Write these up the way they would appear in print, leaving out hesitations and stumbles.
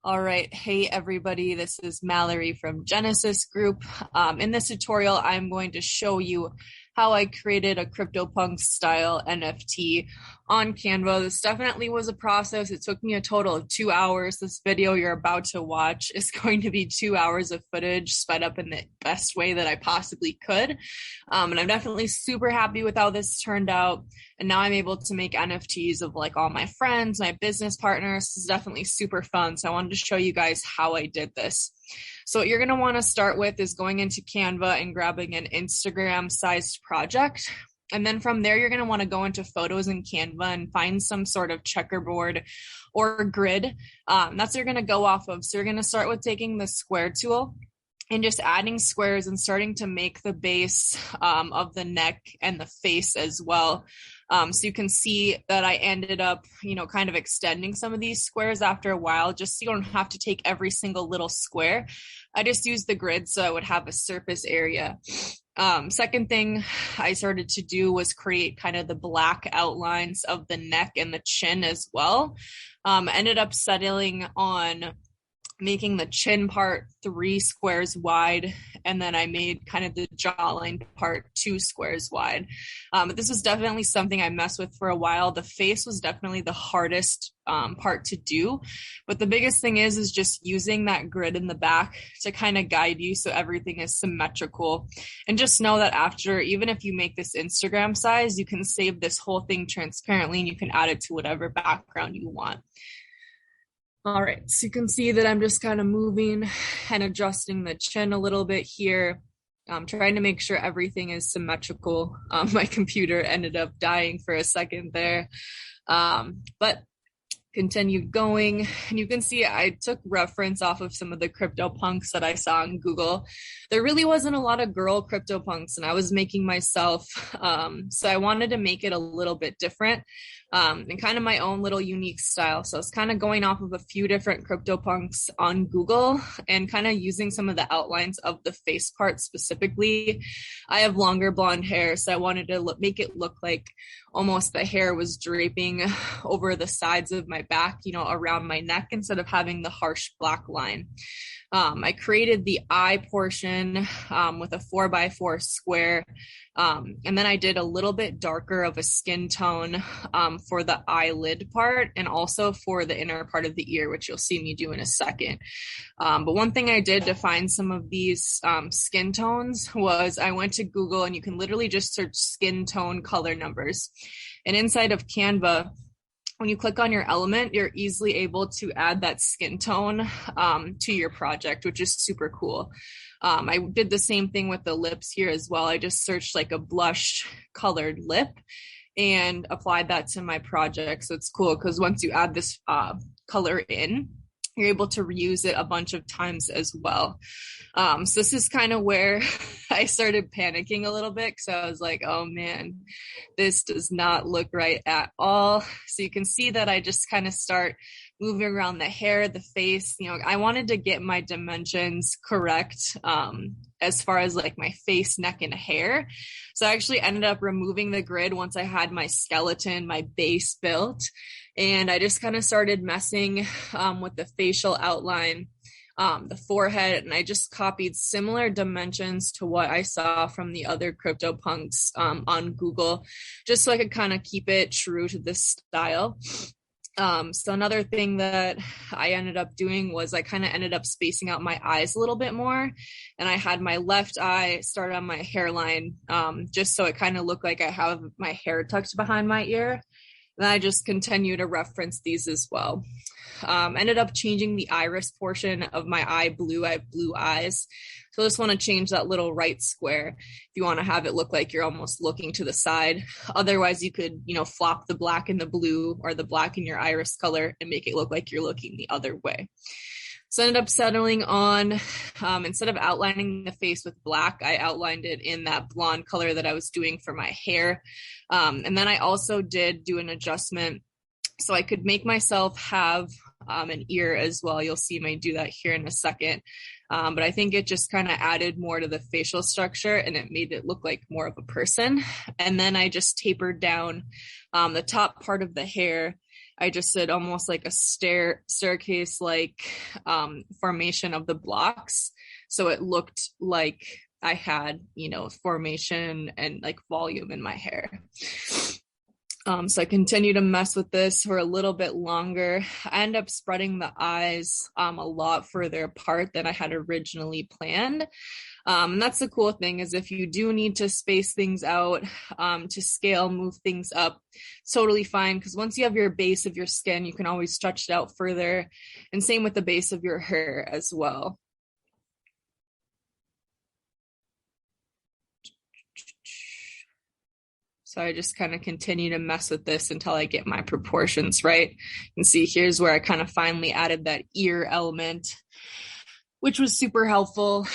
All right. Hey, everybody. This is Mallory from Genesis Group. In this tutorial, I'm going to show you how I created a Cryptopunks style NFT on Canva. This definitely was a process. It took me a total of 2 hours. This video you're about to watch is going to be 2 hours of footage sped up in the best way that I possibly could. And I'm definitely super happy with how this turned out. And now I'm able to make NFTs of like all my friends, my business partners. This is definitely super fun. So I wanted to show you guys how I did this. So what you're going to want to start with is going into Canva and grabbing an Instagram sized project. And then from there, you're going to want to go into photos in Canva and find some sort of checkerboard or grid. That's what you're going to go off of. So you're going to start with taking the square tool and just adding squares and starting to make the base of the neck and the face as well. So you can see that I ended up, kind of extending some of these squares after a while, just so you don't have to take every single little square. I just used the grid so I would have a surface area. Second thing I started to do was create kind of the black outlines of the neck and the chin as well. Ended up settling on making the chin part 3 squares wide, and then I made kind of the jawline part 2 squares wide. But this was definitely something I messed with for a while. The face was definitely the hardest part to do, but the biggest thing is just using that grid in the back to kind of guide you so everything is symmetrical. And just know that after, even if you make this Instagram size, you can save this whole thing transparently and you can add it to whatever background you want. All right, so you can see that I'm just kind of moving and adjusting the chin a little bit here. I'm trying to make sure everything is symmetrical. My computer ended up dying for a second there, but continued going. And you can see I took reference off of some of the CryptoPunks that I saw on Google. There really wasn't a lot of girl CryptoPunks, and I was making myself. So I wanted to make it a little bit different. And kind of my own little unique style. So I was kind of going off of a few different CryptoPunks on Google and kind of using some of the outlines of the face part specifically. I have longer blonde hair, so I wanted to make it look like almost the hair was draping over the sides of my back, around my neck instead of having the harsh black line. I created the eye portion with a 4x4 square. And then I did a little bit darker of a skin tone for the eyelid part and also for the inner part of the ear, which you'll see me do in a second. But one thing I did to find some of these skin tones was I went to Google, and you can literally just search skin tone color numbers. And inside of Canva, when you click on your element, you're easily able to add that skin tone to your project, which is super cool. I did the same thing with the lips here as well. I just searched like a blush colored lip and applied that to my project. So it's cool because once you add this color in, you're able to reuse it a bunch of times as well. So this is kind of where I started panicking a little bit. So I was like, oh man, this does not look right at all. So you can see that I just kind of start moving around the hair, the face. I wanted to get my dimensions correct as far as like my face, neck, and hair. So I actually ended up removing the grid once I had my skeleton, my base built. And I just kind of started messing with the facial outline, the forehead, and I just copied similar dimensions to what I saw from the other CryptoPunks on Google, just so I could kind of keep it true to this style. So another thing that I ended up doing was I kind of ended up spacing out my eyes a little bit more, and I had my left eye start on my hairline, just so it kind of looked like I have my hair tucked behind my ear. And I just continue to reference these as well. Ended up changing the iris portion of my eye blue. I have blue eyes. So I just want to change that little right square if you want to have it look like you're almost looking to the side. Otherwise, you could, flop the black and the blue or the black in your iris color and make it look like you're looking the other way. So I ended up settling on, instead of outlining the face with black, I outlined it in that blonde color that I was doing for my hair. And then I also did do an adjustment so I could make myself have an ear as well. You'll see me do that here in a second. But I think it just kind of added more to the facial structure and it made it look like more of a person. And then I just tapered down the top part of the hair I just did almost like a staircase like formation of the blocks. So it looked like I had, formation and like volume in my hair. So I continue to mess with this for a little bit longer. I end up spreading the eyes a lot further apart than I had originally planned. And that's the cool thing, is if you do need to space things out to scale, move things up, it's totally fine. Because once you have your base of your skin, you can always stretch it out further. And same with the base of your hair as well. So I just kind of continue to mess with this until I get my proportions right. You can see here's where I kind of finally added that ear element, which was super helpful.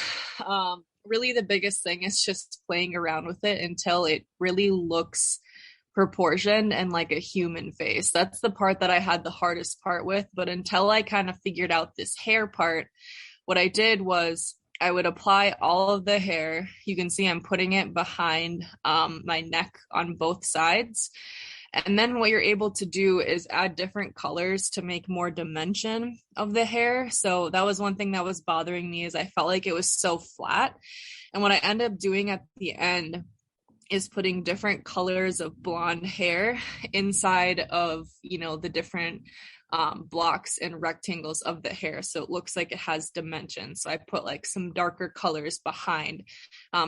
Really the biggest thing is just playing around with it until it really looks proportioned and like a human face. That's the part that I had the hardest part with. But until I kind of figured out this hair part, what I did was I would apply all of the hair. You can see I'm putting it behind my neck on both sides. And then what you're able to do is add different colors to make more dimension of the hair. So that was one thing that was bothering me, is I felt like it was so flat. And what I ended up doing at the end is putting different colors of blonde hair inside of, the different blocks and rectangles of the hair, so it looks like it has dimension. So I put like some darker colors behind,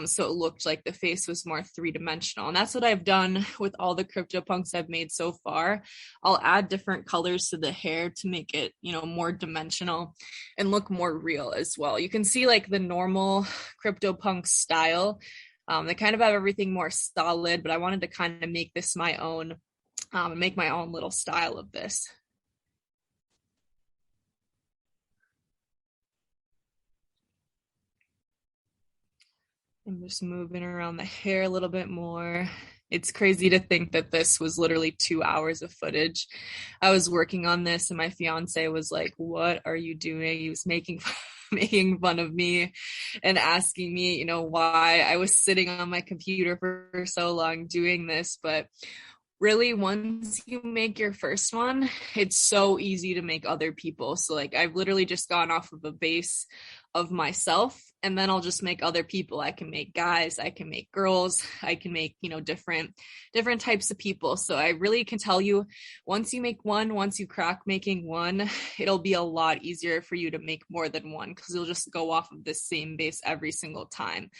so it looked like the face was more three-dimensional. And that's what I've done with all the CryptoPunks I've made so far. I'll add different colors to the hair to make it, more dimensional and look more real as well. You can see like the normal CryptoPunk style. They kind of have everything more solid, but I wanted to kind of make this my own, and make my own little style of this. I'm just moving around the hair a little bit more. It's crazy to think that this was literally 2 hours of footage. I was working on this and my fiance was like, "What are you doing?" He was making fun of me and asking me, why I was sitting on my computer for so long doing this. But really, once you make your first one, it's so easy to make other people. So like I've literally just gone off of a base of myself, and then I'll just make other people. I can make guys, I can make girls, I can make, different types of people. So I really can tell you, once you crack making one, it'll be a lot easier for you to make more than one, because you'll just go off of the same base every single time.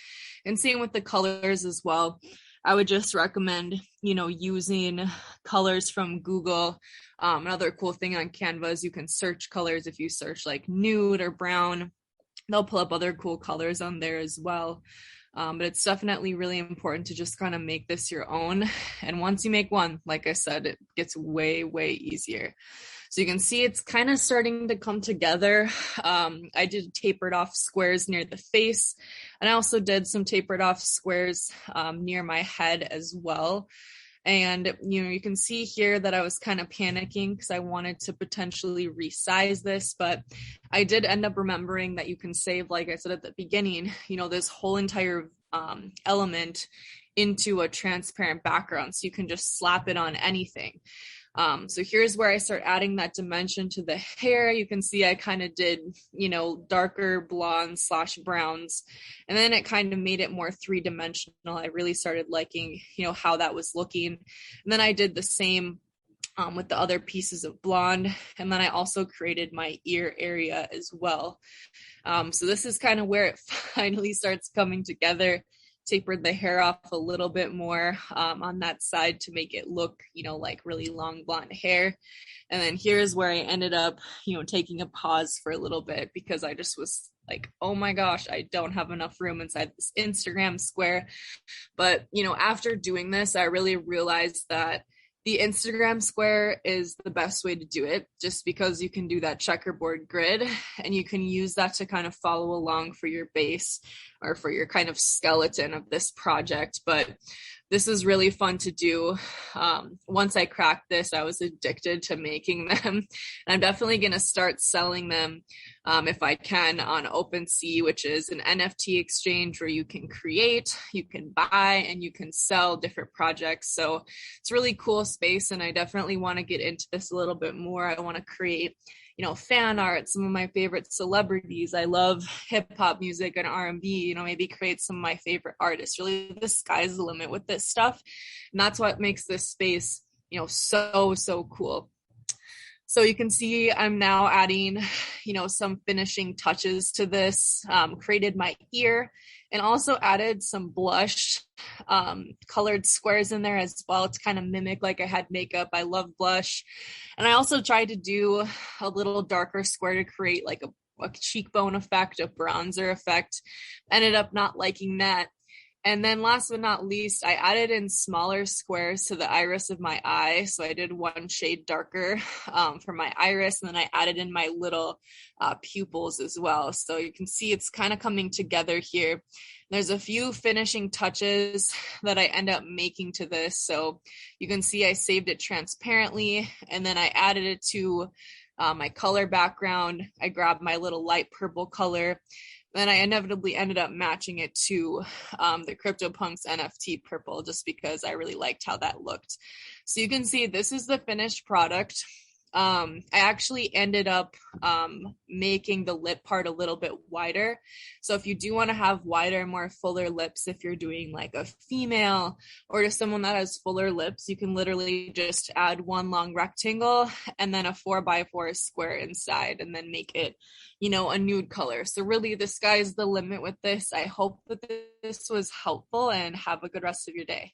And same with the colors as well. I would just recommend, using colors from Google. Another cool thing on Canva is you can search colors. If you search like nude or brown, they'll pull up other cool colors on there as well. But it's definitely really important to just kind of make this your own. And once you make one, like I said, it gets way, way easier. So you can see it's kind of starting to come together. I did tapered off squares near the face, and I also did some tapered off squares near my head as well. And, you can see here that I was kind of panicking because I wanted to potentially resize this, but I did end up remembering that you can save, like I said at the beginning, this whole entire element into a transparent background. So you can just slap it on anything. So here's where I start adding that dimension to the hair. You can see I kind of did, darker blondes / browns, and then it kind of made it more three-dimensional. I really started liking, how that was looking. And then I did the same with the other pieces of blonde. And then I also created my ear area as well. So this is kind of where it finally starts coming together. Tapered the hair off a little bit more on that side to make it look, like really long blonde hair. And then here's where I ended up, taking a pause for a little bit, because I just was like, oh my gosh, I don't have enough room inside this Instagram square. But, after doing this, I really realized that the Instagram square is the best way to do it, just because you can do that checkerboard grid and you can use that to kind of follow along for your base or for your kind of skeleton of this project. But this is really fun to do. Once I cracked this, I was addicted to making them. And I'm definitely going to start selling them if I can on OpenSea, which is an NFT exchange where you can create, you can buy, and you can sell different projects. So it's a really cool space. And I definitely want to get into this a little bit more. I want to create fan art, some of my favorite celebrities. I love hip hop music and R&B, maybe create some of my favorite artists. Really, the sky's the limit with this stuff. And that's what makes this space, so cool. So you can see I'm now adding, some finishing touches to this, created my ear and also added some blush colored squares in there as well to kind of mimic like I had makeup. I love blush. And I also tried to do a little darker square to create like a cheekbone effect, a bronzer effect. Ended up not liking that. And then last but not least, I added in smaller squares to the iris of my eye. So I did one shade darker for my iris, and then I added in my little pupils as well. So you can see it's kind of coming together here. There's a few finishing touches that I end up making to this. So you can see I saved it transparently, and then I added it to my color background. I grabbed my little light purple color. Then I inevitably ended up matching it to the CryptoPunks NFT purple just because I really liked how that looked. So you can see this is the finished product. I actually ended up making the lip part a little bit wider. So if you do want to have wider, more fuller lips, if you're doing like a female or just someone that has fuller lips, you can literally just add one long rectangle and then a 4x4 square inside and then make it, a nude color. So really the sky's the limit with this. I hope that this was helpful and have a good rest of your day.